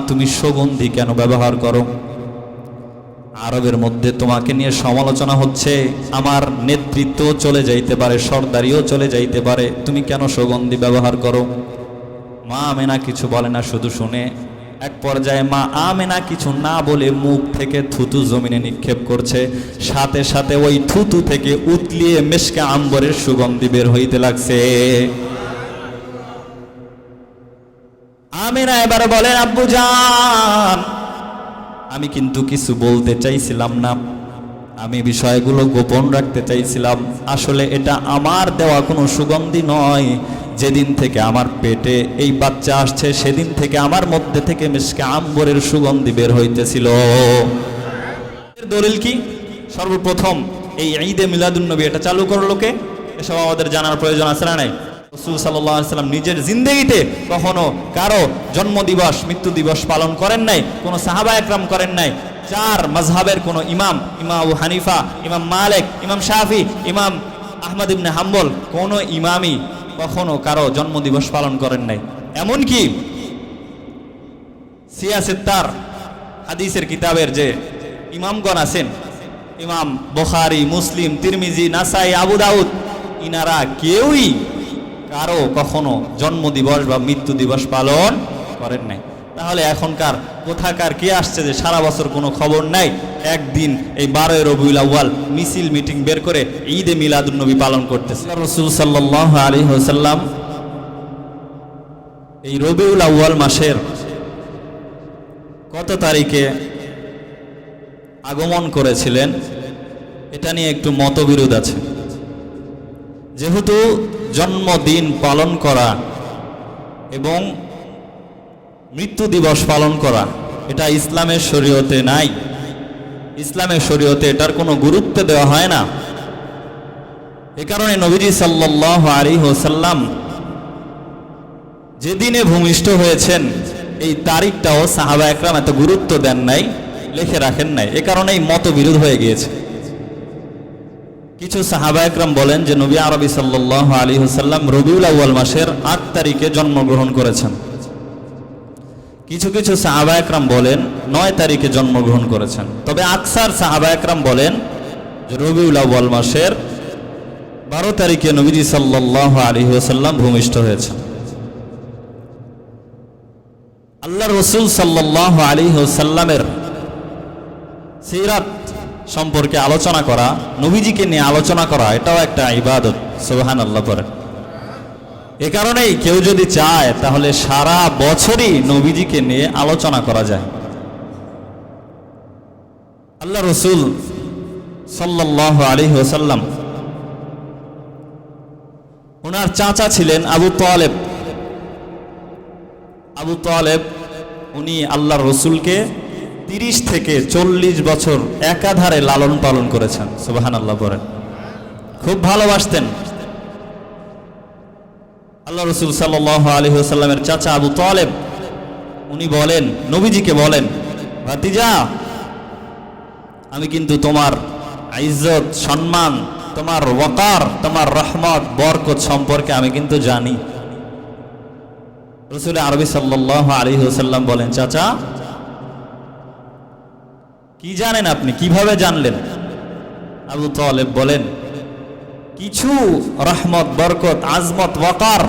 তুমি সুগন্ধি কেন ব্যবহার করো? আরবের মধ্যে তোমাকে নিয়ে সমালোচনা হচ্ছে, আমার নেতৃত্ব চলে যাইতে পারে, সর্দারিও চলে যাইতে পারে, তুমি কেন সুগন্ধি ব্যবহার করো? মা আমেনা কিছু বলে না, শুধু শুনে। এক পর্যায়ে মা আমেনা কিছু না বলে মুখ থেকে থুতু জমিনে নিক্ষেপ করছে, সাথে সাথে ওই থুতু থেকে উতলিয়ে মিশকে আম্বরের সুগন্ধি বের হইতে লাগছে। আমেনা এবারে বলেন, আব্বুজান আমি কিন্তু কিছু বলতে চাইছিলাম না, আমি বিষয়গুলো গোপন রাখতে চাইছিলাম। আসলে এটা আমার দেওয়া কোনো সুগন্ধি নয়। যেদিন থেকে আমার পেটে এই বাচ্চা আসছে সেদিন থেকে আমার মধ্যে থেকে মিশকে আম্বরের সুগন্ধি বের হইতেছিল। দলিল কি? সর্বপ্রথম এই ঈদে মিলাদুন্নবী এটা চালু করলো কে? এসব আমাদের জানার প্রয়োজন আছে না নাই? রাসূল সাল্লাল্লাহু আলাইহি ওয়াসাল্লাম নিজের জিন্দেগিতে কখনো কারো জন্মদিবস মৃত্যু দিবস পালন করেন নাই, কোনো সাহাবা একরাম করেন নাই। চার মাযহাবের কোনো ইমাম, ইমাম আবু হানিফা, ইমাম মালিক, ইমাম শাফি, ইমাম আহমদ ইবনে হাম্বল, কোনো ইমামই কখনো কারো জন্মদিবস পালন করেন নাই। এমনকি সিয়াসিত্তার হাদিসের কিতাবের যে ইমামগণ আছেন, ইমাম বুখারী, মুসলিম, তিরমিজি, নাসাই, আবু দাউদ, ইনারা কেউই কারো কখনো জন্মদিবস বা মৃত্যু দিবস পালন করেন নাই। তাহলে এখনকার কোথাকার কে আসছে যে সারা বছর কোনো খবর নাই, একদিন এই 12 রবিউল আউয়াল মিছিল মিটিং বের করে ঈদে মিলাদুন্নবী পালন করতেছে। রাসূল সাল্লাল্লাহু আলাইহি ওয়াসাল্লাম এই রবিউল আউয়াল মাসের কত তারিখে আগমন করেছিলেন এটা নিয়ে একটু মতবিরোধ আছে। যেহেতু জন্মদিন পালন করা এবং মৃত্যু দিবস পালন করা এটা ইসলামের শরীয়তে নাই, ইসলামের শরীয়তে এটার কোনো গুরুত্ব দেওয়া হয় না। এ কারণে নবীজি সাল্লাল্লাহু আলাইহি ওয়াসাল্লাম যেদিনে ভূমিষ্ঠ হয়েছেন এই তারিখটাও সাহাবা একরাম এত গুরুত্ব দেন নাই, লিখে রাখেন নাই। এ কারণেই মতবিরোধ হয়ে গিয়েছে। কিছু সাহাবা একরাম বলেন যে নবী আরবি সাল্লাল্লাহু আলাইহি ওয়াসাল্লাম রবিউল আউয়াল মাসের 8 তারিখে জন্মগ্রহণ করেছেন। কিছু কিছু সাহাবা একরাম বলেন 9 তারিখে জন্মগ্রহণ করেছেন। তবে আকসার সাহাবা একরাম বলেন যে রবিউল আউয়াল মাসের 12 তারিখে নবীজি সাল্লাল্লাহু আলাইহি ওয়াসাল্লাম ভূমিষ্ঠ হয়েছেন। আল্লাহর রাসূল সাল্লাল্লাহু আলাইহি ওয়াসাল্লামের সিরাত সম্পর্কে আলোচনা করা, নবীজিকে নিয়ে আলোচনা করা, এটাও একটা ইবাদত। সুবহানাল্লাহ পড়েন। এ কারণেই কেউ যদি চায় তাহলে সারা বছরই নবীজিকে নিয়ে আলোচনা করা যায়। আল্লাহ রাসূল সাল্লাল্লাহু আলাইহি ওয়াসাল্লাম ওনার চাচা ছিলেন আবু তালেব। আবু তালেব উনি আল্লাহর রাসূলকে 30 থেকে 40 বছর একাধারে লালন পালন করেছেন। সুবহানাল্লাহ বলেন। খুব ভালোবাসতেন। আল্লাহ রাসূল সাল্লাল্লাহু আলাইহি ওয়াসাল্লামের চাচা আবু তালেব উনি বলেন, নবীজিকে বলেন, ভাতিজা আমি কিন্তু তোমার ইজ্জত, সম্মান, তোমার ওয়াকার, তোমার রহমত, বরকত সম্পর্কে আমি কিন্তু জানি। রাসূল আরবি সাল্লাল্লাহু আলাইহি ওয়াসাল্লাম বলেন, চাচা কি জানেন আপনি, কিভাবে জানলেন? আবু তালেব বলেন, কিছু রহমত, বরকত, আজমত, ওয়াকার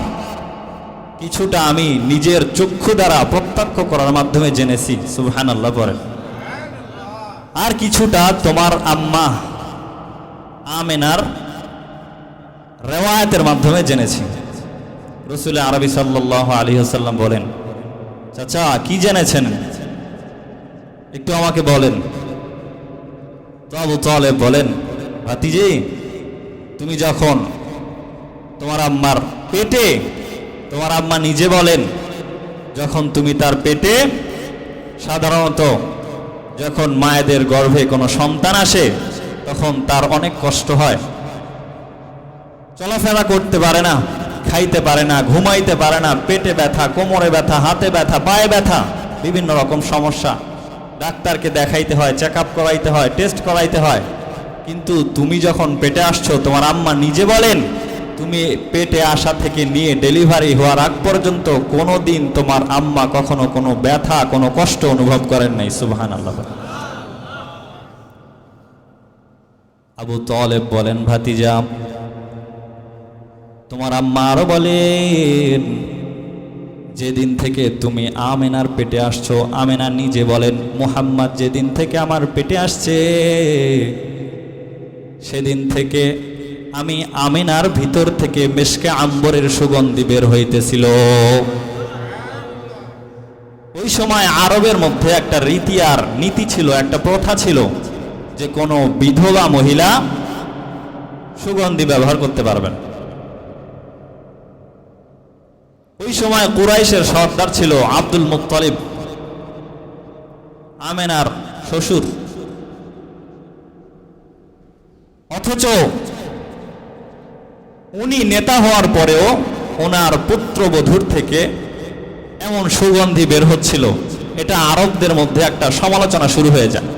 কিছুটা আমি নিজের চক্ষু দ্বারা প্রত্যক্ষ করার মাধ্যমে জেনেছি। সুবহানাল্লাহ বলেন। আর কিছুটা তোমার আম্মা আমেনার রিওয়ায়াতের মাধ্যমে জেনেছি। রাসূল আরবি সাল্লাল্লাহু আলাইহি ওয়াসাল্লাম বলেন, চাচা কি জেনেছেন একটু আমাকে বলেন। তো আবু তালেব বলেন, ভাতিজি তুমি যখন তোমার আম্মার পেটে, তোমার আম্মা নিজে বলেন যখন তুমি তার পেটে, সাধারণত যখন মায়েদের গর্ভে কোনো সন্তান আসে তখন তার অনেক কষ্ট হয়, চলাফেরা করতে পারে না, খাইতে পারে না, ঘুমাইতে পারে না, পেটে ব্যথা, কোমরে ব্যথা, হাতে ব্যথা, পায়ে ব্যথা, বিভিন্ন রকম সমস্যা। ডাক্তারকে দেখাইতে হয়, চেক আপ করাইতে হয়, টেস্ট করাইতে হয়। কিন্তু তুমি যখন পেটে আসছো তোমার আম্মা নিজে বলেন তুমি পেটে আসা থেকে নিয়ে ডেলিভারি হওয়ার আগ পর্যন্ত কোনোদিন তোমার আম্মা কখনো কোনো ব্যথা কোনো কষ্ট অনুভব করেন নাই। সুবহানাল্লাহ। আবু তালেব বলেন, ভাতিজা তোমার আম্মা আরো বলেন, যেদিন থেকে তুমি আমেনার পেটে আসছো, আমেনা নিজে বলেন, মুহাম্মদ যেদিন থেকে আমার পেটে আসছে সেদিন থেকে আমি আমেনার ভিতর থেকে মেশকে আম্বরের সুগন্ধি বের হইতেছিল। ওই সময় আরবের মধ্যে একটা রীতি আর নীতি ছিল, একটা প্রথা ছিল যে কোনো বিধবা মহিলা সুগন্ধি ব্যবহার করতে পারবেন। ওই সময় কুরাইশের সর্দার ছিল আব্দুল মুত্তালিব, আমেনার শ্বশুর। অথচ উনি নেতা হওয়ার পরেও ওনার পুত্রবধূর থেকে এমন সুগন্ধি বের হচ্ছিল, এটা আরবদের মধ্যে একটা সমালোচনা শুরু হয়ে যায়।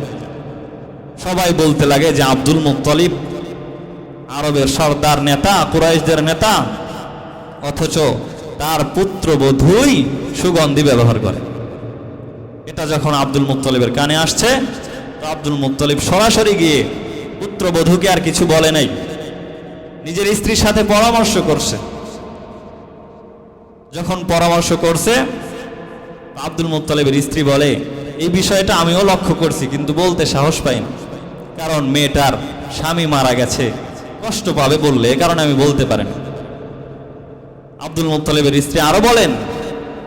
সবাই বলতে লাগে যে আব্দুল মুত্তালিব আরবের সর্দার, নেতা, কুরাইশদের নেতা, অথচ তার পুত্রবধূই সুগন্ধি ব্যবহার করে। এটা যখন আব্দুল মুত্তালিবের কানে আসছে, তো আব্দুল মুত্তালিব সরাসরি গিয়ে পুত্রবধূকে আর কিছু বলে নাই, নিজের স্ত্রীর সাথে পরামর্শ করছে। যখন পরামর্শ করছে, আব্দুল মুত্তালিবের স্ত্রী বলে, এই বিষয়টা আমিও লক্ষ্য করছি কিন্তু বলতে সাহস পাইনি, কারণ মেয়েটার স্বামী মারা গেছে, কষ্ট পাবে বললে, এ কারণে আমি বলতে পারিনি। আব্দুল মুত্তালিবের স্ত্রী আরো বলেন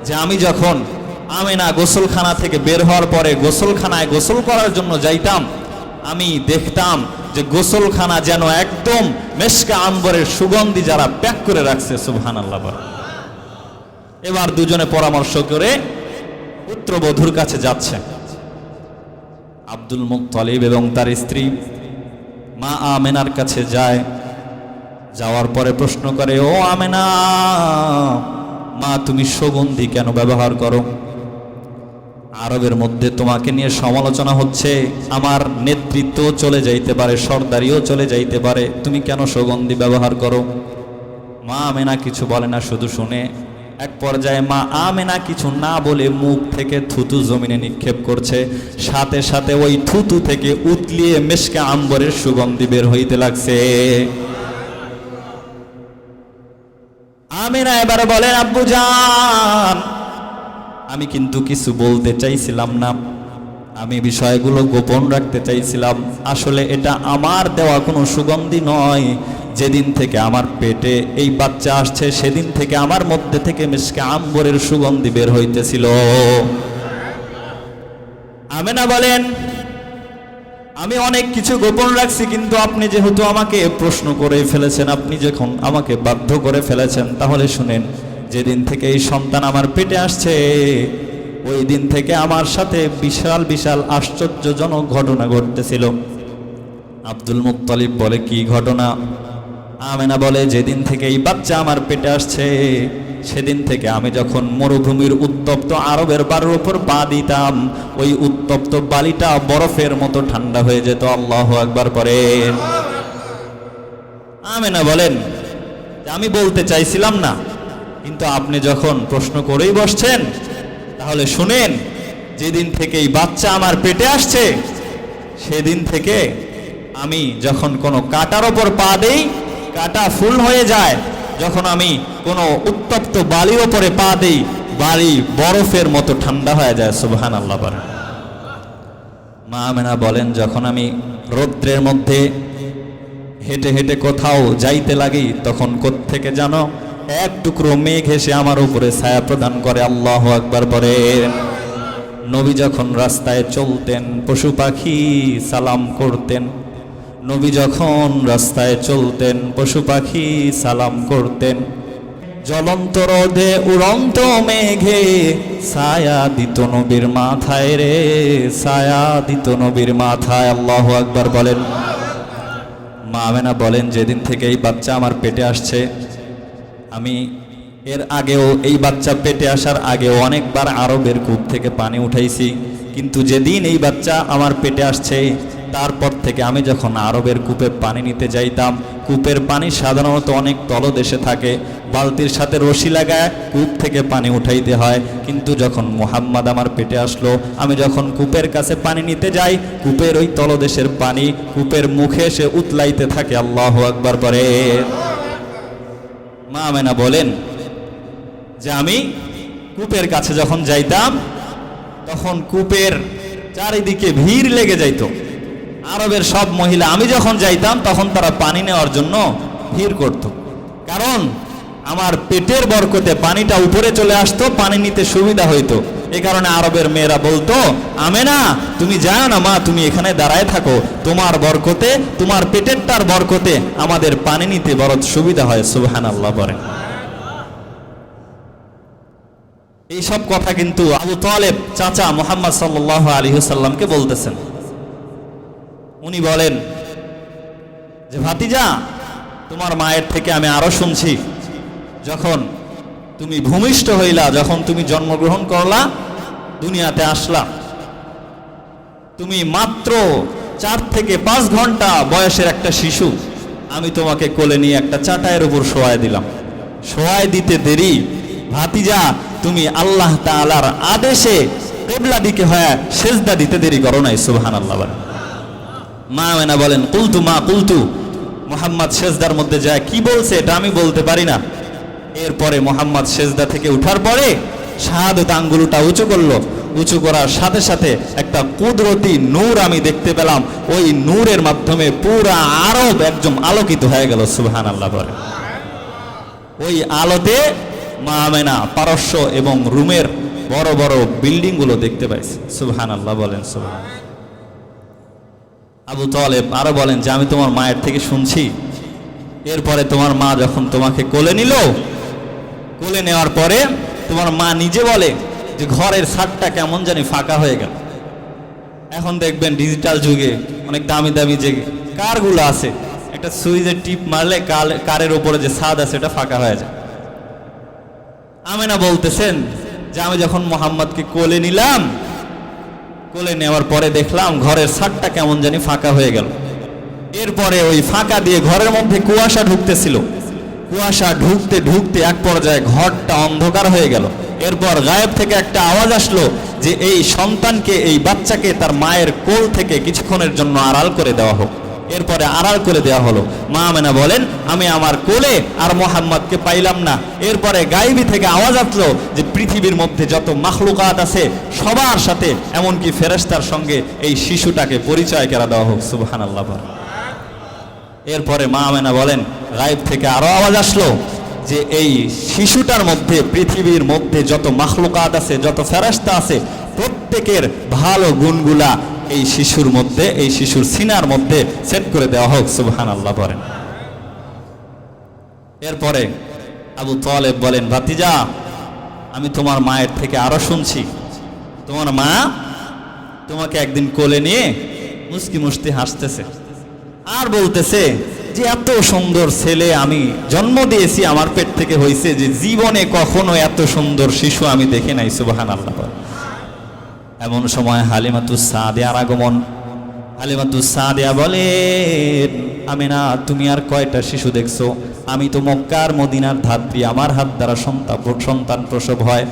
যে আমি যখন আমেনা গোসলখানা থেকে বের হওয়ার পরে গোসলখানায় গোসল করার জন্য যাইতাম, আমি দেখতাম যে গোসলখানা যেন একদম মেশকে আম্বরের সুগন্ধি যারা প্যাক করে রাখছে। সুবহানাল্লাহ। এবার দুজনে পরামর্শ করে পুত্রবধূর কাছে যাচ্ছে। আব্দুল মুত্তালিব এবং তার স্ত্রী মা আমেনার কাছে যায়। যাওয়ার পরে প্রশ্ন করে, ও আমেনা, মা তুমি সুগন্ধি কেন ব্যবহার করো? আরবের মধ্যে তোমাকে নিয়ে সমালোচনা হচ্ছে, আমার নেতৃত্ব চলে যাইতে পারে, সর্দারিও চলে যাইতে পারে, তুমি কেন সুগন্ধি ব্যবহার করো? মা আমেনা কিছু বলে না, শুধু শুনে। এক পর্যায়ে মা আমেনা কিছু না বলে মুখ থেকে থুতু জমিনে নিক্ষেপ করছে, সাথে সাথে ওই থুতু থেকে উতলিয়ে মেশকে আম্বরের সুগন্ধি বের হইতে লাগছে। আমেনা এবারে বলেন, আব্বুজান আমি কিন্তু কিছু বলতে চাইছিলাম না, আমি বিষয়গুলো গোপন রাখতে চাইছিলাম। আসলে এটা আমার দেওয়া কোনো সুগন্ধি নয়, যেদিন থেকে আমার পেটে এই বাচ্চা আসছে সেদিন থেকে আমার মধ্যে থেকে মিশকে আম্বরের সুগন্ধি বের হইতেছিল। আমেনা বলেন, আমি অনেক কিছু গোপন রাখছি, কিন্তু আপনি যেহেতু আমাকে প্রশ্ন করে ফেলেছেন, আপনি যখন আমাকে বাধ্য করে ফেলেছেন, তাহলে শুনেন, যেদিন থেকে এই সন্তান আমার পেটে আসছে ওই দিন থেকে আমার সাথে বিশাল বিশাল আশ্চর্যজনক ঘটনা ঘটতেছিল। আব্দুল মুত্তালিব বলে, কি ঘটনা? আমেনা বলে, যেদিন থেকে এই বাচ্চা আমার পেটে আসছে সেদিন থেকে আমি যখন মরুভূমির উত্তপ্ত আরবের বালুর উপর পা দিতাম, ওই উত্তপ্ত বালিটা বরফের মতো ঠান্ডা হয়ে যেত। আল্লাহু আকবার পরে। আমেনা বলেন, আমি বলতে চাইছিলাম না, কিন্তু আপনি যখন প্রশ্ন করেই বসছেন, তাহলে শুনেন, যেদিন থেকে এই বাচ্চা আমার পেটে আসছে সেদিন থেকে আমি যখন কোনো কাটার ওপর পা দেই, কাটা ফুল হয়ে যায়। যখন আমি কোনো উত্তপ্ত বালির ওপরে পা দেই, বালি বরফের মতো ঠান্ডা হয়ে যায়। সুবহানাল্লাহ। মা আমেনা বলেন, যখন আমি রৌদ্রের মধ্যে হেঁটে হেঁটে কোথাও যাইতে লাগি, তখন কোত্থেকে জানো এক টুকরো মেঘ এসে আমার উপরে ছায়া প্রদান করে। আল্লাহু আকবার পরে। নবী যখন রাস্তায় চলতেন, পশু পাখি সালাম করতেন। নবী যখন রাস্তায় চলতেন, পশু পাখি সালাম করতেন। জ্বলন্ত রোদে উড়ন্ত মেঘে ছায়া দিত নবীর মাথায় রে, ছায়া দিত নবীর মাথায়। আল্লাহু আকবার বলেন। মা আমেনা বলেন, যেদিন থেকে এই বাচ্চা আমার পেটে আসছে, আমি এর আগেও এই বাচ্চা পেটে আসার আগেও অনেকবার আরবের কূপ থেকে পানি উঠাইছি, কিন্তু যেদিন এই বাচ্চা আমার পেটে আসছে তারপর থেকে আমি যখন আরবের কূপে পানি নিতে যাইতাম, কূপের পানি সাধারণত অনেক তলদেশে থাকে, বালতির সাথে রশি লাগায় কূপ থেকে পানি উঠাইতে হয়। কিন্তু যখন মুহাম্মদ আমার পেটে আসলো, আমি যখন কূপের কাছে পানি নিতে যাই, কূপের ওই তলদেশের পানি কূপের মুখে এসে উতলাইতে থাকে। আল্লাহু আকবার পরে মা আমেনা বলেন যে আমি কূপের কাছে যখন যাইতাম তখন কূপের চারিদিকে ভিড় লেগে যাইত। আরবের সব মহিলা আমি যখন যাইতাম তখন তারা পানি নেওয়ার জন্য ভিড় করত, কারণ আমার পেটের বরকতে পানিটা উপরে চলে আসতো, পানি নিতে সুবিধা হইতো। এই কারণে আরবের মেয়েরা বলতো, আমেনা তুমি যাও না মা, তুমি এখানে দাঁড়ায় থাকো, তোমার বরকতে, তোমার পেটেরটার বরকতে আমাদের পানি নিতে বড় সুবিধা হয়। সুবহানাল্লাহ বলেন। এই সব কথা কিন্তু আবু তালেব চাচা মুহাম্মদ সাল্লাল্লাহু আলাইহি ওয়াসাল্লামকে বলতেছেন। উনি বলেন যে ভাতিজা, তোমার মায়ের থেকে আমি আরো শুনছি, যখন তুমি ভূমিষ্ঠ হইলা, যখন তুমি জন্মগ্রহণ করলা, দুনিয়াতে আসলা, তুমি মাত্র 4 থেকে 5 ঘন্টা বয়সের একটা শিশু, আমি তোমাকে কোলে নিয়ে একটা চাটাইয়ের উপর শোয়ায় দিলাম। শোয়ায় দিতে দেরি ভাতিজা, তুমি আল্লাহ তাআলার আদেশে কিবলা দিকে হয়ে সেজদা দিতে দেরি করো নাই। সুবহানাল্লাহ। মা আমেনা বলেন, কুলতু মা কুলতু, মুহাম্মদ সেজদার মধ্যে যায় কি বলছে এটা আমি বলতে পারি না। এরপরে মুহাম্মদ সেজদা থেকে উঠার পরে শাহাদাত আঙ্গুলটা উঁচু করলো, উঁচু করার সাথে সাথে একটা কুদরতি নূর আমি দেখতে পেলাম। ওই নূরের মাধ্যমে পুরা আরব একদম আলোকিত হয়ে গেল। সুবহানাল্লাহ বলেন। ওই আলোতে মা আমেনা পারস্য এবং রুমের বড় বড় বিল্ডিং গুলো দেখতে পাইছে। সুবহানাল্লাহ বলেন। সুবহানাল্লাহ। আবু তালেব আরো বলেন যে আমি তোমার মায়ের থেকে শুনছি, এরপরে তোমার মা যখন তোমাকে কোলে নিল, কোলে নেওয়ার পরে তোমার মা নিজে বলে যে ঘরের ছাদটা কেমন জানি ফাঁকা হয়ে গেল। এখন দেখবেন ডিজিটাল যুগে অনেক দামি দামি যে কারগুলো আছে, একটা সুইচের টিপ মারলে কারের উপরে যে ছাদ আছে এটা ফাঁকা হয়ে যায়। আমেনা বলতেছেন যে আমি যখন মুহাম্মদকে কোলে নিলাম, কোলে নেওয়ার পরে দেখলাম ঘরের ছাদটা কেমন জানি ফাঁকা হয়ে গেল। এরপরে ওই ফাঁকা দিয়ে ঘরের মধ্যে কুয়াশা ঢুকতেছিল, কুয়াশা ঢুকতে ঢুকতে এক পর্যায়ে ঘরটা অন্ধকার হয়ে গেল। এরপর গায়েব থেকে একটা আওয়াজ আসলো যে এই সন্তানকে, এই বাচ্চাকে তার মায়ের কোল থেকে কিছুক্ষণের জন্য আড়াল করে দেওয়া হোক। এরপরে আড়াল করে দেওয়া হলো। মা আমেনা বলেন আমি আমার কোলে আর মুহাম্মদকে পাইলাম না। এরপরে গায়েবী থেকে আওয়াজ আসলো যে পৃথিবীর মধ্যে যত মাখলুকাত আছে সবার সাথে, এমনকি ফেরেশতার সঙ্গে এই শিশুটাকে পরিচয় করা দেওয়া হোক। সুবহানাল্লাহ। এরপরে মা আমেনা বলেন গায়েব থেকে আরো আওয়াজ আসলো যে এই শিশুটার মধ্যে, পৃথিবীর মধ্যে যত মাখলুকাত আছে, যত ফেরেশতা আছে, প্রত্যেকের ভালো গুণগুলা এই শিশুর মধ্যে, এই শিশুর সিনার মধ্যে সেট করে দেওয়া হোক। সুবহানাল্লাহ বলেন। এরপরে আবু তালেব বলেন ভাতিজা, আমি তোমার মায়ের থেকে আরো শুনছি, তোমার মা তোমাকে একদিন কোলে নিয়ে মুস্কি মুস্তি হাসতেছে আর বলতেছে যে এত সুন্দর ছেলে আমি জন্ম দিয়েছি, আমার পেট থেকে হয়েছে, যে জীবনে কখনো এত সুন্দর শিশু আমি দেখি নাই। সুবহানাল্লাহ। এমন সময় হালিমাতুস সাদিয়ার আগমন। হালিমাতুস সাদিয়া বলেন আমেনা তুমি আর কয়টা শিশু দেখছো? আমি তো মক্কার মদিনার ধাত্রী, আমার হাত দ্বারা সন্তান প্রসব হয়।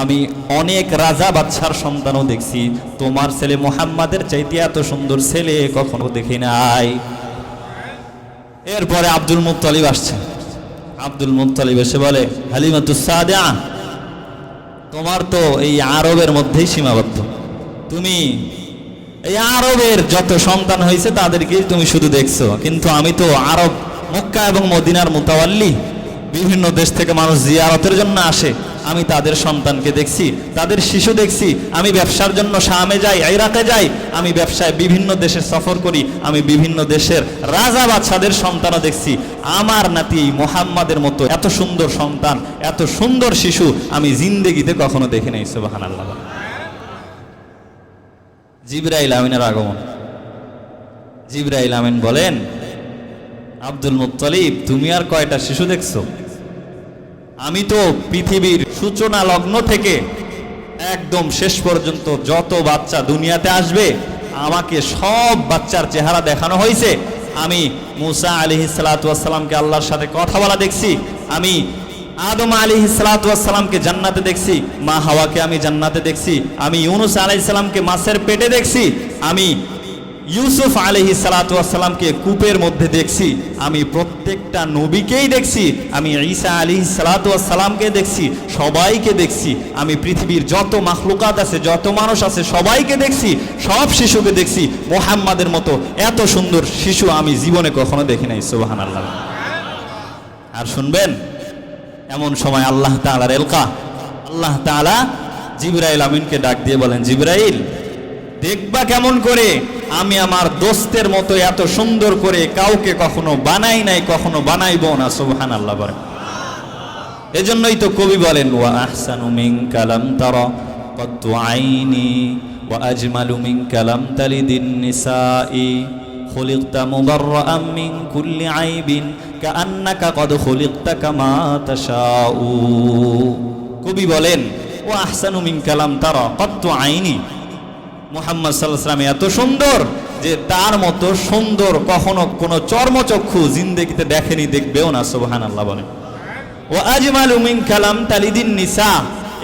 আমি অনেক রাজা বাদশার সন্তানও দেখছি, তোমার ছেলে মুহাম্মাদের চাইতে এত সুন্দর ছেলে কখনো দেখি নাই। এরপরে আব্দুল মুত্তালিব আসছে। আব্দুল মুত্তালিব এসে বলে হালিমাতুস সাদিয়া, তোমার তো এই আরবের মধ্যেই সীমাবদ্ধ, তুমি এই আরবের যত সন্তান হয়েছে তাদেরকে তুমি শুধু দেখছো, কিন্তু আমি তো আরব, মক্কা এবং মদিনার মুতাওয়াল্লি, বিভিন্ন দেশ থেকে মানুষ জিয়ারতের জন্য আসে, আমি তাদের সন্তানকে দেখছি, তাদের শিশু দেখছি। আমি ব্যবসার জন্য শামে যাই, ইরাকে যাই, আমি ব্যবসায় বিভিন্ন দেশে সফর করি, আমি বিভিন্ন দেশের রাজা বাদশাদের সন্তানও দেখছি। আমার নাতি মুহাম্মাদের মতো এত সুন্দর সন্তান, এত সুন্দর শিশু আমি জিন্দেগিতে কখনো দেখি নাই। সুবহানাল্লাহ। জিবরাইল আমিনের আগমন। জিবরাইল আমিন বলেন আব্দুল মুত্তালিব তুমি আর কয়টা শিশু দেখছো? আমি তো পৃথিবীর সূচনা লগ্ন থেকে একদম শেষ পর্যন্ত যত বাচ্চা দুনিয়াতে আসবে আমাকে সব বাচ্চার চেহারা দেখানো হয়েছে। আমি মুসা আলাইহিস সালাতু ওয়াস সালামকে আল্লাহর সাথে কথা বলা দেখছি, আমি আদম আলাইহিস সালাতু ওয়াস সালামকে জান্নাতে দেখছি, মা হাওয়াকে আমি জান্নাতে দেখছি, আমি ইউনুস আলাইহিস সালামকে মাছের পেটে দেখছি, আমি ইউসুফ আলাইহিস সালাতু ওয়াস সালামকে কূপের মধ্যে দেখছি, আমি প্রত্যেকটা নবীকেই দেখছি, আমি ঈসা আলাইহিস সালাতু ওয়াস সালামকে দেখছি, সবাইকে দেখছি, আমি পৃথিবীর যত মাখলুকাত আছে, যত মানুষ আছে সবাইকে দেখছি, সব শিশুকে দেখছি। মুহাম্মাদের মতো এত সুন্দর শিশু আমি জীবনে কখনো দেখি নাই। সুবহানাল্লাহ। আর শুনবেন, এমন সময় আল্লাহ তাআলার এলকা, আল্লাহ তাআলা জিবরাইল আমিনকে ডাক দিয়ে বলেন, জিবরাইল, দেখবা কেমন করে আমি আমার দোস্তের মতো এত সুন্দর করে কাউকে কখনো বানাই নাই, কখনো বানাইবো না। সুবহানাল্লাহ বলেন। এজন্যই তো কবি বলেন, ওয়া আহসানু মিনকা লাম তারা কত্তু আইনি ওয়া আজমালু মিনকা লাম তালিদিন নিসাই খুলিকতা মুবাররাআম মিন কুল্লি আইবিন কাআন্নাকা কদ খুলিকতা কামা তাশাউ। কবি বলেন, ওয়া আহসানু মিনকা লাম তারা কত্তু আইনি, মুহাম্মদ সাল্লাল্লাহু আলাইহি ওয়াসাল্লাম এত সুন্দর যে তার মতো সুন্দর কখনো কোনো চর্মচক্ষু জিন্দেগিতে দেখেনি, দেখবেও না। সুবহানাল্লাহ বলেন। ওয়া আজমালু মিনকা লাম তালিদিন নিসা,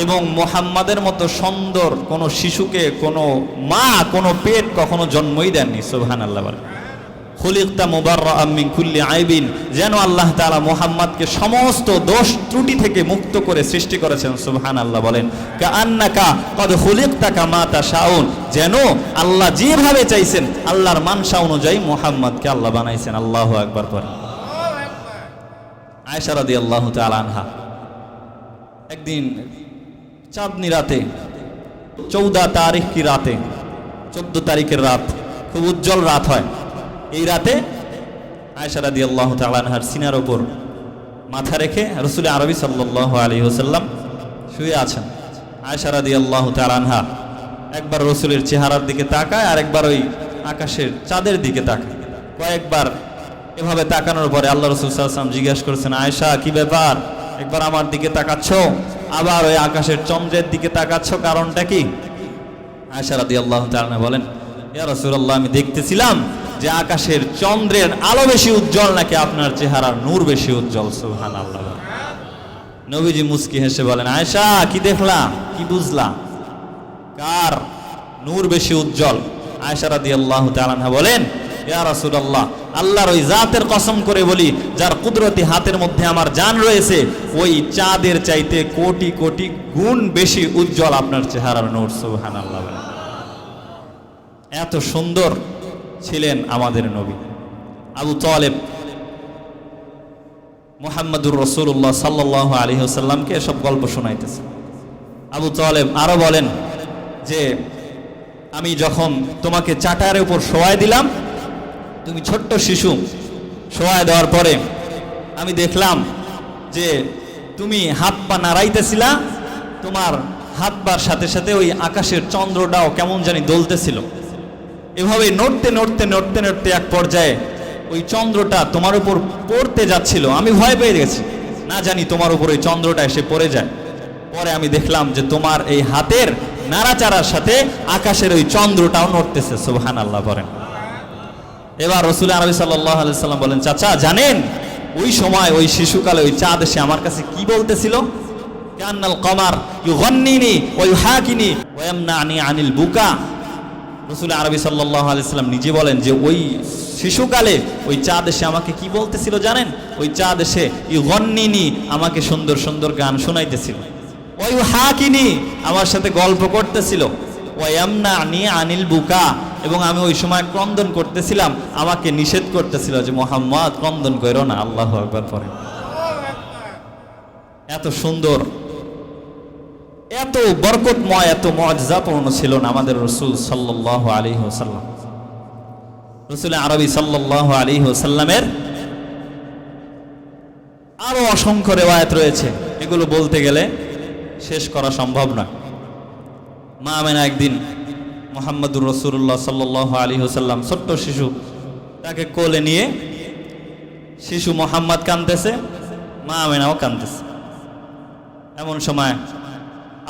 এবং মুহাম্মাদের মতো সুন্দর কোনো শিশুকে কোনো মা কোনো পেট কখনো জন্মই দেননি। সুবহানাল্লাহ বলেন। খুলিকতা মুবাররাআম মিন কুল্লি আইবিন, যেন আল্লাহ তাআলা মুহাম্মদকে সমস্ত দোষ ত্রুটি থেকে মুক্ত করে সৃষ্টি করেছেন। সুবহানাল্লাহ বলেন। কাআন্নাকা কদ খুলিকতা কামা তাশাউন, যেন আল্লাহ যেভাবে চাইছেন আল্লাহর মানসা অনুযায়ী মুহাম্মদকে আল্লাহ বানাইছেন। আল্লাহু আকবার পড়েন। আয়েশা রাদিয়াল্লাহু তাআলা আনহা একদিন চাঁদনি রাতে, 14 তারিখ কি রাতে, 14 তারিখের রাত, খুব উজ্জ্বল রাত হয়। এই রাতে আয়েশা রাদিয়াল্লাহু তাআলা আনহার সিনার উপর মাথা রেখে রাসূল আরবি সাল্লাল্লাহু আলাইহি ওয়াসাল্লাম শুয়ে আছেন। আয়েশা রাদিয়াল্লাহু তাআলা আনহা একবার রাসূলের চেহারার দিকে তাকায়, আর একবার ওই আকাশের চাঁদের দিকে তাকায়। কয়েকবার এভাবে তাকানোর পরে আল্লাহ রাসূল সাল্লাল্লাহু আলাইহি ওয়াসাল্লাম জিজ্ঞাসা করেছেন, আয়েশা কি ব্যাপার, একবার আমার দিকে তাকাচ্ছ, আবার ওই আকাশের চন্দ্রের দিকে তাকাচ্ছ, কারণটা কি? আয়েশা রাদিয়াল্লাহু তাআলা আনহা বলেন, ইয়া রাসূলুল্লাহ, আমি দেখতেছিলাম যে আকাশের চন্দ্রের আলো বেশি উজ্জ্বল নাকি আপনার চেহারার নূর বেশি উজ্জ্বল। সুবহানাল্লাহ। নবীজি মুস্কি হেসে বলেন, আয়েশা কি দেখলা, কি বুঝলা, কার নূর বেশি উজ্জ্বল? আয়েশা রাদিয়াল্লাহু তাআলা আনহা বলেন, ইয়া রাসূলুল্লাহ, আল্লাহর ওই জাতের কসম করে বলি যার কুদরতি হাতের মধ্যে আমার জান রয়েছে, ওই চাঁদের চাইতে কোটি কোটি গুণ বেশি উজ্জ্বল আপনার চেহারার নূর। সুবহানাল্লাহ। এত সুন্দর ছিলেন আমাদের নবী। আবু তালেব মুহাম্মদুর রাসূলুল্লাহ সাল্লাল্লাহু আলাইহি ওয়াসাল্লামকে এসব গল্প শোনাইতেছে। আবু তালেব আরো বলেন যে, আমি যখন তোমাকে চাটারের উপর শোয়াই দিলাম, তুমি ছোট্ট শিশু, শোয়াই দেওয়ার পরে আমি দেখলাম যে তুমি হাত পা নাড়াইতেছিলা, তোমার হাত পার সাথে সাথে ওই আকাশের চন্দ্রটাও কেমন জানি দোলতেছিল। এভাবে নড়তে নড়তে নড়তে নড়তে এক পর্যায়ে ওই চন্দ্রটা তোমার উপর পড়তে যাচ্ছিল। আমি ভয় পেয়ে গেছি, না জানি তোমার উপর ওই চন্দ্রটা এসে পড়ে যায়। পরে আমি দেখলাম যে তোমার এই হাতের নাড়াচাড়ার সাথে আকাশের ওই চন্দ্রটাও নড়তেছে। সুবহানাল্লাহ বলেন। এবার রাসূল আরবি সাল্লাল্লাহু আলাইহি ওয়াসাল্লাম বলেন, চাচা জানেন ওই সময় ওই শিশুকালে ওই চাঁদ এসে আমার কাছে কি বলতেছিল? কান্নাল কমার ইউগান্নিনি ওয়া ইউহাকিনি ওয়া ইয়ামনানি আনিল বুকা। রাসূল আরবি সাল্লাল্লাহু আলাইহি ওয়াসাল্লাম নিজে বলেন যে ওই শিশুকালে ওই চাঁদ এসে আমাকে কি বলতেছিল জানেন? ওই চাঁদ এসে ইউগান্নিনি, আমাকে সুন্দর সুন্দর গান শোনাইতেছিল, ওয়া ইউহাকিনি, আমার সাথে গল্প করতেছিল, ওয়া ইয়ামনানি আনিল বুকা, এবং আমি ওই সময় ক্রন্দন করতেছিলাম, আমাকে নিষেধ করতেছিল যে মুহাম্মদ ক্রন্দন করো না। আল্লাহু আকবার পড়েন। এত সুন্দর, এত বরকতময়, এত মুআজিজাপূর্ণ ছিলেন আমাদের রাসূল সাল্লাল্লাহু আলাইহি ওয়াসাল্লাম। রাসূল আরবি সাল্লাল্লাহু আলাইহি ওয়াসাল্লামের আরো অসংখ্য রিওয়ায়াত রয়েছে, এগুলো বলতে গেলে শেষ করা সম্ভব নয়। মা আমেনা একদিন মুহাম্মদুর রাসূলুল্লাহ সাল্লাল্লাহু আলাইহি ওয়াসাল্লাম ছোট্ট শিশু, তাকে কোলে নিয়ে শিশু মুহাম্মদ কাঁদতেছে, মা আমেনাও কাঁদতেছে। এমন সময়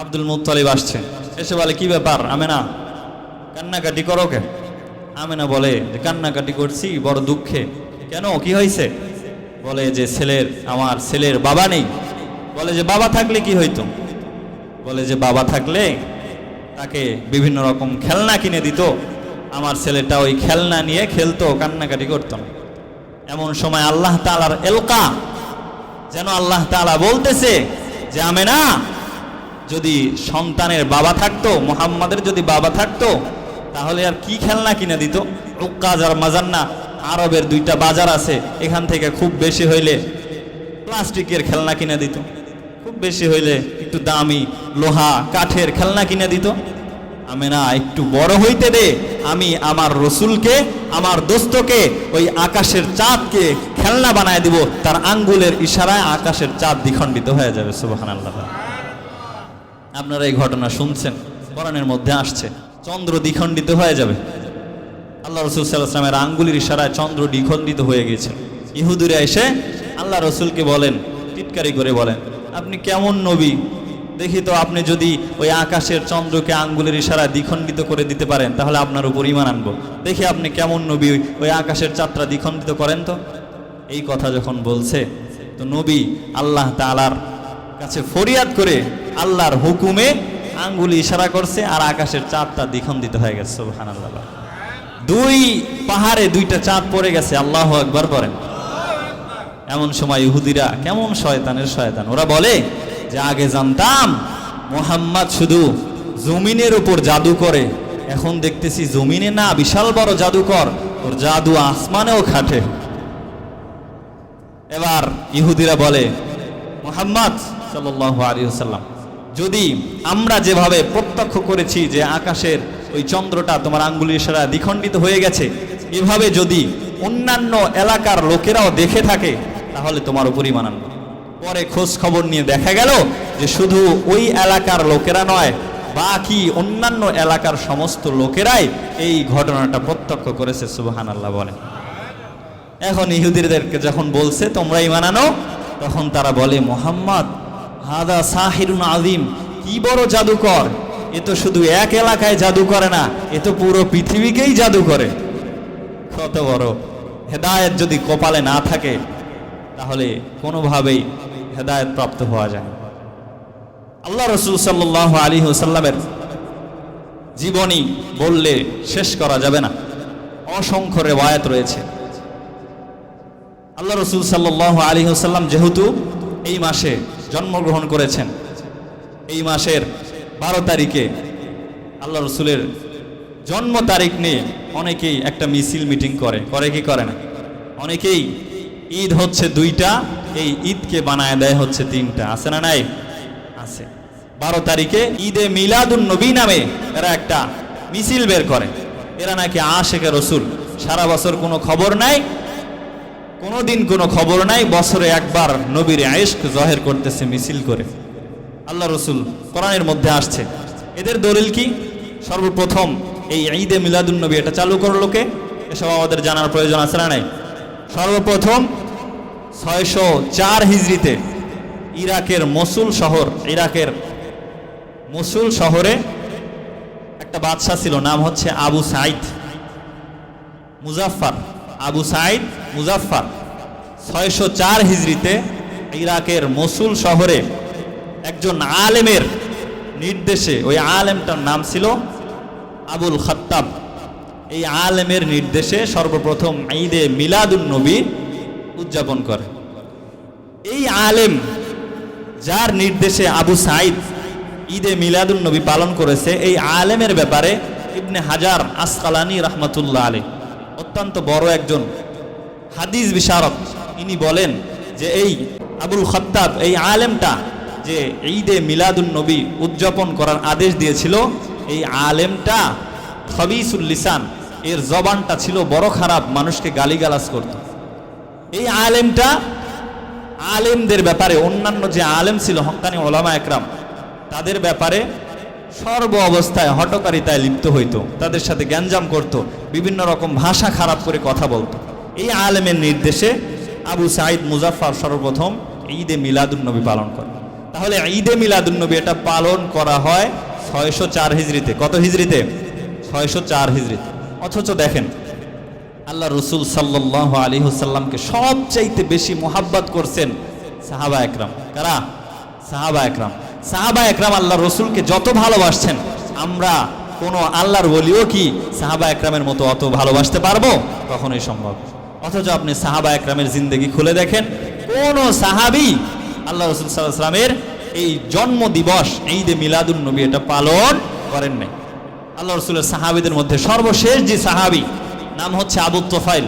আব্দুল মুত্তালিব আসছে, এসে বলে, কি ব্যাপার আমেনা, কান্নাকাটি করো কে? আমেনা বলে যে কান্নাকাটি করছি বড় দুঃখে। কেন, কি হয়েছে? বলে যে আমার ছেলের বাবা নেই। বলে যে বাবা থাকলে কি হইতো? বলে যে বাবা থাকলে তাকে বিভিন্ন রকম খেলনা কিনে দিত, আমার ছেলেটা ওই খেলনা নিয়ে খেলতো, কান্নাকাটি করতো না। এমন সময় আল্লাহ তাআলার এলকা, যেন আল্লাহ তাআলা বলতেছে যে আমেনা, যদি সন্তানের বাবা থাকতো, মুহাম্মাদের যদি বাবা থাকতো, তাহলে আর কি খেলনা কিনে দিত? উক্কাজ আর মাজান্না আরবের 2টা বাজার আছে, এখান থেকে খুব বেশি হইলে প্লাস্টিকের খেলনা কিনে দিত, খুব বেশি হইলে একটু দামি লোহা কাঠের খেলনা কিনে দিত। আমেনা, একটু বড় হইতে দে, আমি আমার রসুলকে, আমার দোস্তকে ওই আকাশের চাঁদকে খেলনা বানায় দিব, তার আঙ্গুলের ইশারায় আকাশের চাঁদ দ্বিখণ্ডিত হয়ে যাবে। সুবহানাল্লাহ। আপনারা এই ঘটনা শুনছেন, কোরআনের মধ্যে আসছে, চন্দ্র দ্বিখণ্ডিত হয়ে যাবে। আল্লাহ রসুল সাল্লাল্লাহু আলাইহি ওয়াসাল্লামের আঙ্গুলের ইশারায় চন্দ্র দ্বিখণ্ডিত হয়ে গিয়েছে। ইহুদিরা এসে আল্লাহ রসুলকে বলেন, টিটকারি করে বলেন, আপনি কেমন নবী, দেখি তো আপনি যদি ওই আকাশের চন্দ্রকে আঙ্গুলের ইশারায় দ্বিখণ্ডিত করে দিতে পারেন, তাহলে আপনার উপর ঈমান আনবো। দেখি আপনি কেমন নবী, ওই আকাশের চাঁদটা দ্বিখণ্ডিত করেন তো। এই কথা যখন বলছে, তো নবী আল্লাহ তাআলার কাছে ফরিয়াদ করে আল্লাহর হুকুমে আঙ্গুলি ইশারা করছে, আর আকাশের চাঁদটা দ্বিখণ্ডিত হয়ে গেছে। সুবহানাল্লাহ। 2 পাহাড়ে 2টা চাঁদ পড়ে গেছে। আল্লাহু আকবার করেন। এমন সময় ইহুদিরা কেমন শয়তানের শয়তান, ওরা বলে যে আগে জানতাম মুহাম্মদ শুধু জমিনের উপর জাদু করে, এখন দেখতেছি জমিনে না, বিশাল বড় জাদুকর, ওর জাদু আসমানেও খাটে। এবার ইহুদিরা বলে, মুহাম্মদ সাল্লাল্লাহু আলাইহি ওয়াসাল্লাম, যদি আমরা যেভাবে প্রত্যক্ষ করেছি যে আকাশের ওই চন্দ্রটা তোমার আঙ্গুলির ইশারায় দ্বিখণ্ডিত হয়ে গেছে, এভাবে যদি অন্যান্য এলাকার লোকেরাও দেখে থাকে, তাহলে তোমার উপর ঈমান আনবো। পরে খোঁজ খবর নিয়ে দেখা গেল যে শুধু ওই এলাকার লোকেরা নয়, বাকি অন্যান্য এলাকার সমস্ত লোকেরাই এই ঘটনাটা প্রত্যক্ষ করেছে। সুবহানাল্লাহ বলেন। এখন ইহুদিদেরকে যখন বলছে তোমরা ঈমান আনো, তখন তারা বলে, মুহাম্মদ হাদা সাহিরুন আযীম, কি বড় জাদুকর, এ তো শুধু এক এলাকায় জাদু করে না, এ তো পুরো পৃথিবীকেই জাদু করে। কত বড় হেদায়েত যদি কপালে না থাকে, তাহলে কোনোভাবেই হেদায়েত প্রাপ্ত হওয়া যায় না। আল্লাহ রসুল সাল্লাল্লাহু আলাইহি ওয়াসাল্লামের জীবনী বললে শেষ করা যাবে না, অসংখ্য রিওয়ায়াত রয়েছে। আল্লাহ রসুল সাল্লাল্লাহু আলাইহি ওয়াসাল্লাম যেহেতু এই মাসে জন্মগ্রহণ করেছেন, এই মাসের 12 তারিখে আল্লাহ রসুলের জন্ম তারিখ নিয়ে অনেকেই একটা মিছিল মিটিং করে কি করে না? অনেকেই ঈদ হচ্ছে 2টা, এই ঈদকে বানায় দেয় হচ্ছে 3টা, আছে না নাই? আছে। 12 তারিখে ঈদে মিলাদুন নবী নামে এরা একটা মিছিল বের করে। এরা নাকি আশিকে রসুল, সারা বছর কোনো খবর নাই, কোনোদিন কোনো খবর নাই, বছরে একবার নবীর ইশক জাহির করতেছে মিছিল করে। আল্লাহ রসুল কোরআনের মধ্যে আসছে। এদের দলিল কি? সর্বপ্রথম এই ঈদে মিলাদুন নবী এটা চালু করলো কে? এসব আমাদের জানার প্রয়োজন আছে না নাই? সর্বপ্রথম 604 হিজরিতে ইরাকের মসুল শহরে একটা বাদশা ছিল, নাম হচ্ছে আবু সাঈদ মুজাফফর। 604 হিজরিতে ইরাকের মসুল শহরে একজন আলেমের নির্দেশে, ওই আলেমটার নাম ছিল আবুল খাত্তাব, এই আলেমের নির্দেশে সর্বপ্রথম ঈদে মিলাদুন নবী উদযাপন করে। এই আলেম যার নির্দেশে আবু সাঈদ ঈদে মিলাদুন নবী পালন করেছে, এই আলেমের ব্যাপারে ইবনে হাজার আসকালানী রাহমাতুল্লাহ আলাইহি অত্যন্ত বড় একজন হাদিস বিশারদ, ইনি বলেন যে এই আবুল খাত্তাব, এই আলেমটা যে ঈদে মিলাদুন নবী উদযাপন করার আদেশ দিয়েছিল, এই আলেমটা খবিসুল লিসান, এর জবানটা ছিল বড় খারাপ, মানুষকে গালিগালাজ করত। এই আলেমটা আলেমদের ব্যাপারে, অন্যান্য যে আলেম ছিল হক্কানি ওলামা একরাম, তাদের ব্যাপারে সর্ব অবস্থায় হটকারিতায় লিপ্ত হইতো, তাদের সাথে গ্যাঞ্জাম করত, বিভিন্ন রকম ভাষা খারাপ করে কথা বলতো। এই আলেমের নির্দেশে আবু সাঈদ মুজাফফর সর্বপ্রথম ঈদে মিলাদুন নবী পালন করে। তাহলে ঈদে মিলাদুন নবী এটা পালন করা হয় 604 হিজরিতে। কত হিজরিতে? 604 হিজরিতে। অথচ দেখেন আল্লাহ রসুল সাল্লাল্লাহু আলাইহি ওয়াসাল্লামকে সবচাইতে বেশি মোহাব্বত করছেন সাহাবা একরাম। কারা? সাহাবা একরাম। সাহাবা একরাম আল্লাহ রসুলকে যত ভালোবাসছেন, আমরা কোনো আল্লাহর ওলিও কি সাহাবা একরামের মতো অত ভালোবাসতে পারবো? কখনোই সম্ভব। অথচ আপনি সাহাবা একরামের জিন্দেগি খুলে দেখেন, কোন সাহাবী আল্লাহ রসুল সাল্লাল্লাহু আলাইহি ওয়াসাল্লামের এই জন্ম দিবস ঈদে মিলাদুন নবী এটা পালন করেন নাই। আল্লাহ রসুলের সাহাবীদের মধ্যে সর্বশেষ যে সাহাবী নাম হচ্ছে আবু তোফাইল,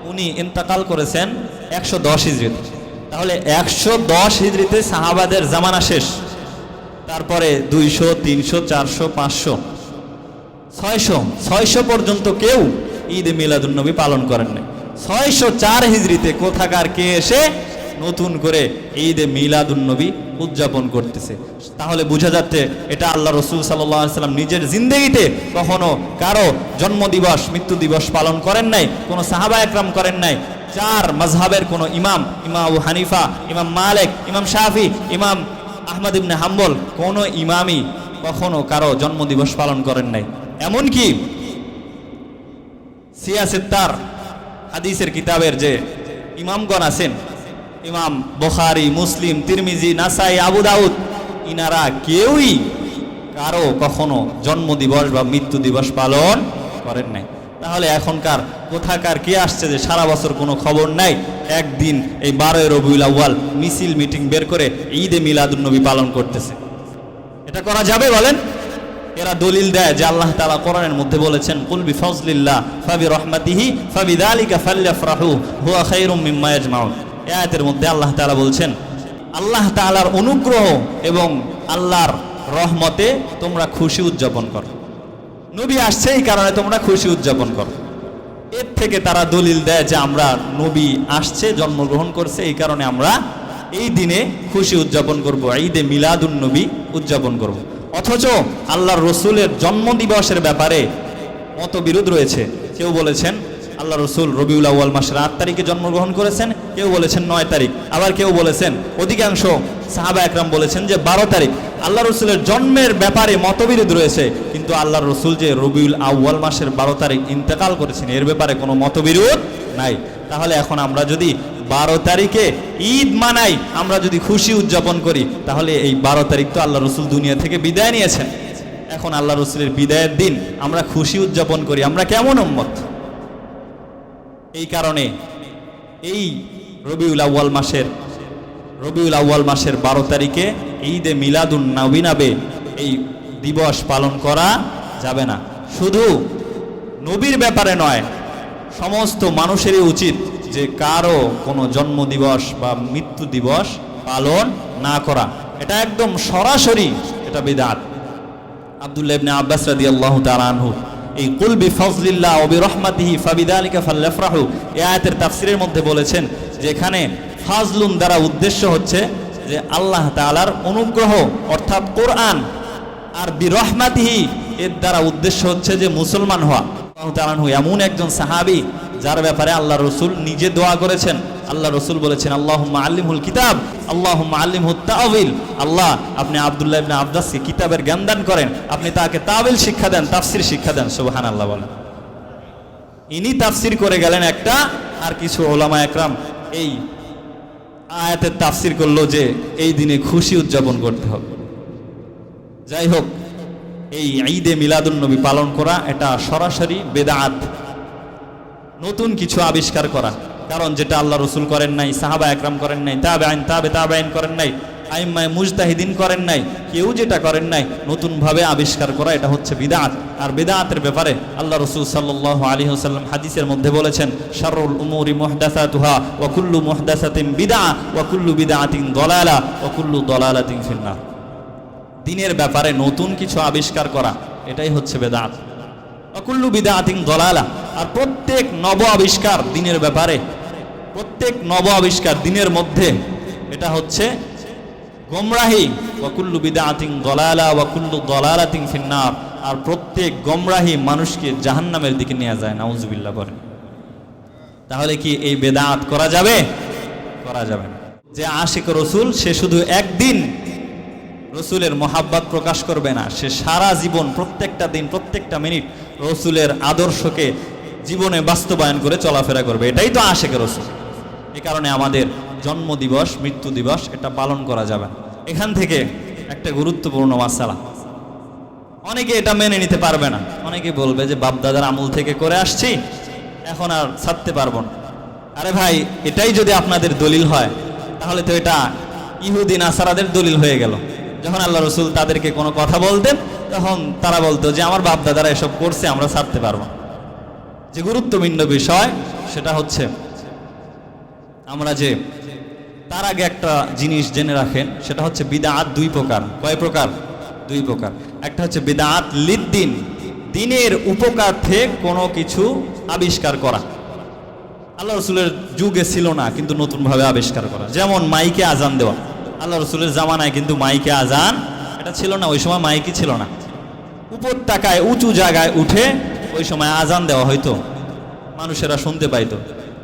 উনি ইন্তেকাল করেছেন 110 হিজরিতে। তাহলে 110 হিজরিতে সাহাবাদের জামানা শেষ। তারপরে 200, 300, 400, 500, 600 পর্যন্ত কেউ ঈদে মিলাদুন নবী পালন করেন নাই। 604 হিজরিতে কোথাকার কে এসে নতুন করে ঈদে মিলাদুন নবী উদযাপন করতেছে। তাহলে বোঝা যাচ্ছে এটা আল্লাহ রসুল সাল্লাল্লাহু আলাইহি ওয়াসাল্লাম নিজের জিন্দেগিতে কখনো কারো জন্মদিবস মৃত্যু দিবস পালন করেন নাই, কোনো সাহাবা একরাম করেন নাই। চার মাযহাবের কোনো ইমাম, ইমাম আবু হানিফা, ইমাম মালিক, ইমাম শাফি, ইমাম আহমদ ইবনে হাম্বল, কোনো ইমামই কখনো কারো জন্মদিবস পালন করেন নাই। এমনকি সিয়াসিত্তার হাদিসের কিতাবের যে ইমামগণ আছেন, ইমাম বুখারী, মুসলিম, তিরমিজি, নাসাই, আবু দাউদ, ইনারা কেউই কারো কখনো জন্মদিবস বা মৃত্যু দিবস পালন করেন নাই। তাহলে এখনকার কোথাকার কে আসছে যে সারা বছর কোনো খবর নাই, একদিন এই 12 রবিউল আউয়াল মিছিল মিটিং বের করে ঈদে মিলাদুন নবী পালন করতেছে? এটা করা যাবে বলেন? এরা দলিল দেয় যে আল্লাহ তাআলা কোরআনের মধ্যে বলেছেন, কুল বিফজলিল্লাহ ফাবিরহমাতিহি ফাবিযালিকা ফালইফরাহু হুয়া খায়রুম মিম্মা ইয়াজমাউন। এই আয়াতের মধ্যে আল্লাহ তাআলা বলছেন, আল্লাহ তাআলার অনুগ্রহ এবং আল্লাহর রহমতে তোমরা খুশি উদযাপন করো। নবী আসছে এই কারণে তোমরা খুশি উদযাপন করো। এর থেকে তারা দলিল দেয় যে আমরা নবী আসছে, জন্মগ্রহণ করছে, এই কারণে আমরা এই দিনে খুশি উদযাপন করব, ঈদে মিলাদুন নবী উদযাপন করব। অথচ আল্লাহর রসুলের জন্মদিবসের ব্যাপারে মতবিরোধ রয়েছে। কেউ বলেছেন আল্লাহ রসুল রবিউল আউয়াল মাসের 8 তারিখে জন্মগ্রহণ করেছেন, কেউ বলেছেন 9 তারিখ, আবার কেউ বলেছেন, অধিকাংশ সাহাবা একরাম বলেছেন যে 12 তারিখ। আল্লাহ রসুলের জন্মের ব্যাপারে মতবিরোধ রয়েছে, কিন্তু আল্লাহ রসুল যে রবিউল আউয়াল মাসের 12 তারিখ ইন্তেকাল করেছেন এর ব্যাপারে কোনো মতবিরোধ নাই। তাহলে এখন আমরা যদি 12 তারিখে ঈদ মানাই, আমরা যদি খুশি উদযাপন করি, তাহলে এই 12 তারিখ তো আল্লাহ রসুল দুনিয়া থেকে বিদায় নিয়েছেন। এখন আল্লাহ রসুলের বিদায়ের দিন আমরা খুশি উদযাপন করি, আমরা কেমন উম্মত? এই কারণে এই রবিউল আউয়াল মাসের 12 তারিখে ঈদে মিলাদুন নবী নামে এই দিবস পালন করা যাবে না। শুধু নবীর ব্যাপারে নয়, সমস্ত মানুষেরই উচিত যে কারো কোনো জন্মদিবস বা মৃত্যু দিবস পালন না করা। এটা একদম সরাসরি এটা বিদআত। আব্দুল্লাহ ইবনে আব্বাস রাদিয়াল্লাহু তাআলা আনহু এই কুল বিফজলিল্লাহ ওয়া বিরহমাতিহি ফাবিযালিকা ফালইফরাহু এই আয়াতের তাফসীরের মধ্যে বলেছেন যে এখানে ফাজলুন দ্বারা উদ্দেশ্য হচ্ছে যে আল্লাহ তাআলার অনুগ্রহ অর্থাৎ কোরআন, আর বিরহমাতিহি এর দ্বারা উদ্দেশ্য হচ্ছে যে মুসলমান হওয়া। আল্লাহ তাআলা এমন একজন সাহাবী যার ব্যাপারে আল্লাহ রসুল নিজে দোয়া করেছেন। আল্লাহ রসুল বলেছেন, আল্লাহুম্মা আল্লিমহুল কিতাব, আল্লাহুম্মা আল্লিমহুত তাওয়িল। আল্লাহ আপনি আব্দুল্লাহ ইবনে আব্বাসকে কিতাবের জ্ঞান দান করেন, আপনি তাকে তাওয়িল শিক্ষা দেন, তাফসীর শিক্ষা দেন। সুবহানাল্লাহ বলেন। ইনি তাফসীর করে গেলেন একটা, আর কিছু উলামা একরাম এই আয়াতের তাফসীর করলো যে এই দিনে খুশি উদযাপন করতে হবে। যাই হোক, এই ঈদে মিলাদুন নবী পালন করা এটা সরাসরি বেদাত, নতুন কিছু আবিষ্কার করা। কারণ যেটা আল্লাহ রসুল করেন নাই, সাহাবা একরাম করেন নাই, তাবেঈন করেন নাই, আইম্মায়ে মুজতাহিদিন করেন নাই, কেউ যেটা করেন নাই, নতুনভাবে আবিষ্কার করা এটা হচ্ছে বিদআত। আর বিদআতের ব্যাপারে আল্লাহ রসুল সাল্লাল্লাহু আলাইহি ওয়াসাল্লাম হাদিসের মধ্যে বলেছেন, শাররুল উমুরি মুহদাসাতুহা ওয়া কুল্লু মুহদাসাতিন বিদআ ওয়া কুল্লু বিদআতিন দালালা ওয়া কুল্লু দালালাতিন ফিন্নার। দিনের ব্যাপারে নতুন কিছু আবিষ্কার করা এটাই হচ্ছে বিদআত। ওয়া কুল্লু বিদআতিন দালালা। আর প্রত্যেক নব আবিষ্কার দিনের ব্যাপারে, প্রত্যেক নব আবিষ্কার দিনের মধ্যে এটা হচ্ছে গোমরাহি। ওয়া কুল্লু বিদআতিন দালালা ওয়া কুল্লু দালালাতিন ফিন্নার। আর প্রত্যেক গোমরাহি মানুষকে জাহান্নামের দিকে নিয়ে যায়, নাউজুবিল্লাহ বলেন। তাহলে কি এই বেদাত করা যাবে? করা যাবে না। যে আশিক রসুল সে শুধু একদিন রসুলের মোহাব্বত প্রকাশ করবে না, সে সারা জীবন প্রত্যেকটা দিন প্রত্যেকটা মিনিট রসুলের আদর্শকে জীবনে বাস্তবায়ন করে চলাফেরা করবে। এটাই তো আশেকের রসুল। এই কারণে আমাদের জন্ম দিবস, মৃত্যু দিবস এটা পালন করা যাবে। এখান থেকে একটা গুরুত্বপূর্ণ মাসালা, অনেকে এটা মেনে নিতে পারবে না। অনেকে বলবে যে বাপদাদার আমল থেকে করে আসছি, এখন আর ছাড়তে পারবো না। আরে ভাই, এটাই যদি আপনাদের দলিল হয় তাহলে তো এটা ইহুদি নাসারাদের দলিল হয়ে গেল। যখন আল্লাহ রসুল তাদেরকে কোনো কথা বলতেন তখন তারা বলতো যে আমার বাপদাদারা এসব করছে, আমরা ছাড়তে পারবো। যে গুরুত্বপূর্ণ বিষয় সেটা হচ্ছে আমরা যে তার আগে একটা জিনিস জেনে রাখেন, সেটা হচ্ছে বিদআত দুই প্রকার। কয় প্রকার? দুই প্রকার। একটা হচ্ছে বিদআত লিদ্দিন, দিনের উপকার্থে কোনো কিছু আবিষ্কার করা। আল্লাহ রসুলের যুগে ছিল না, কিন্তু নতুনভাবে আবিষ্কার করা। যেমন মাইকে আজান দেওয়া, আল্লাহ রসুলের জামানায় কিন্তু মাইকে আজান এটা ছিল না, ওই সময় মাইকই ছিল না। উপত্যকায় উঁচু জায়গায় উঠে ওই সময় আজান দেওয়া হয়তো, মানুষেরা শুনতে পাইতো।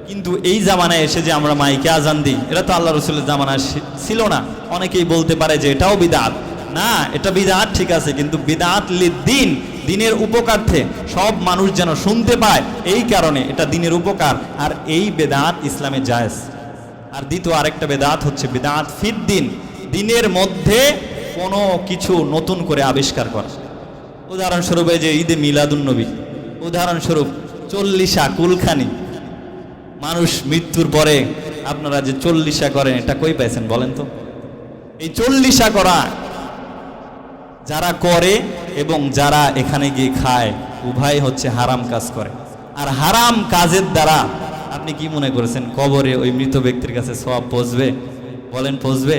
কিন্তু এই জামানায় এসে যে আমরা মাইকে আজান দিই, এটা তো আল্লাহ রসুলের জামানায় ছিল না। অনেকেই বলতে পারে যে এটাও বিদআত। না, এটা বিদআত ঠিক আছে, কিন্তু বিদআত লিদ্দিন, দিনের উপকার্থে, সব মানুষ যেন শুনতে পায়, এই কারণে এটা দিনের উপকার। আর এই বেদাত ইসলামে জায়েজ। আর দ্বিতীয় আরেকটা বেদাত হচ্ছে বিদআত ফিদ্দিন, দিনের মধ্যে কোনো কিছু নতুন করে আবিষ্কার করা। উদাহরণস্বরূপ এই যে ঈদে মিলাদুন্নবী, উদাহরণস্বরূপ চল্লিশা কুলখানি, মানুষ মৃত্যুর পরে আপনারা যে চল্লিশা করেন, এটা কই পাইছেন বলেন তো? এই চল্লিশা করা যারা করে এবং যারা এখানে গিয়ে খায়, উভয় হচ্ছে হারাম কাজ করে। আর হারাম কাজের দ্বারা আপনি কি মনে করেছেন কবরে ওই মৃত ব্যক্তির কাছে সওয়াব পৌঁছবে? বলেন পৌঁছবে?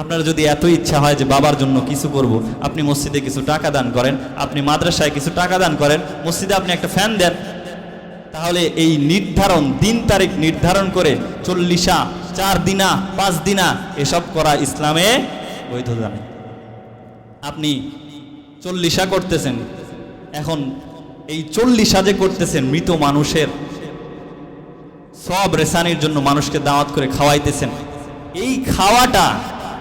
আপনার যদি এত ইচ্ছা হয় যে বাবার জন্য কিছু করব, আপনি মসজিদে কিছু টাকা দান করেন, আপনি মাদ্রাসায় কিছু টাকা দান করেন, মসজিদে আপনি একটা ফ্যান দেন। তাহলে এই নির্ধারণ, দিন তারিখ নির্ধারণ করে চল্লিশা, 4 দিনা, 5 দিনা এসব করা ইসলামে বৈধতা নেই। আপনি চল্লিশা করতেছেন, এখন এই চল্লিশা যে করতেছেন, মৃত মানুষের সব রেসানির জন্য মানুষকে দাওয়াত করে খাওয়াইতেছেন। এই খাওয়াটা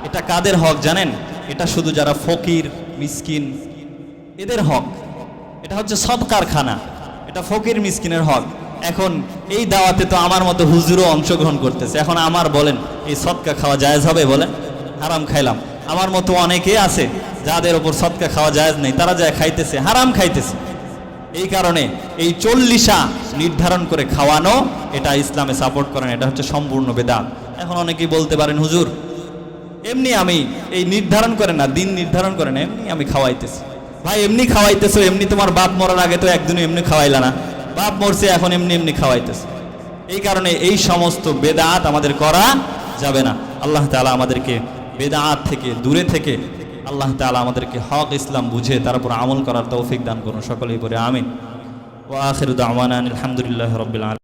এটা কাদের হক জানেন? এটা শুধু যারা ফকির মিসকিন এদের হক। এটা হচ্ছে সদকার খানা, এটা ফকির মিসকিনের হক। এখন এই দাওয়াতে তো আমার মতো হুজুরও অংশগ্রহণ করতেছে। এখন আমার বলেন এই সদকা খাওয়া জায়েজ হবে? বলেন, হারাম খাইলাম। আমার মতো অনেকে আছে যাদের ওপর সদকা খাওয়া জায়েজ নেই, তারা যায় খাইতেছে, হারাম খাইতেছে। এই কারণে এই চল্লিশা নির্ধারণ করে খাওয়ানো, এটা ইসলামে সাপোর্ট করেন, এটা হচ্ছে সম্পূর্ণ বেদাত। এখন অনেকেই বলতে পারেন হুজুর এমনি আমি এই নির্ধারণ করেন না, দিন নির্ধারণ করেন, এমনি আমি খাওয়াইতেছি। ভাই এমনি খাওয়াইতেছো, এমনি তোমার বাপ মরার আগে তো একদিনও এমনি খাওয়াইলা না, বাপ মরছে এখন এমনি এমনি খাওয়াইতেছে। এই কারণে এই সমস্ত বেদাত আমাদের করা যাবে না। আল্লাহ তাআলা আমাদেরকে বেদাত থেকে দূরে থেকে আল্লাহ তাআলা আমাদেরকে হক ইসলাম বুঝে তার উপর আমল করার তৌফিক দান করুন। সকলেই পড়ে আমিন। ওয়া আখিরু দাওয়ানা আলহামদুলিল্লাহি রাব্বিল আলামিন।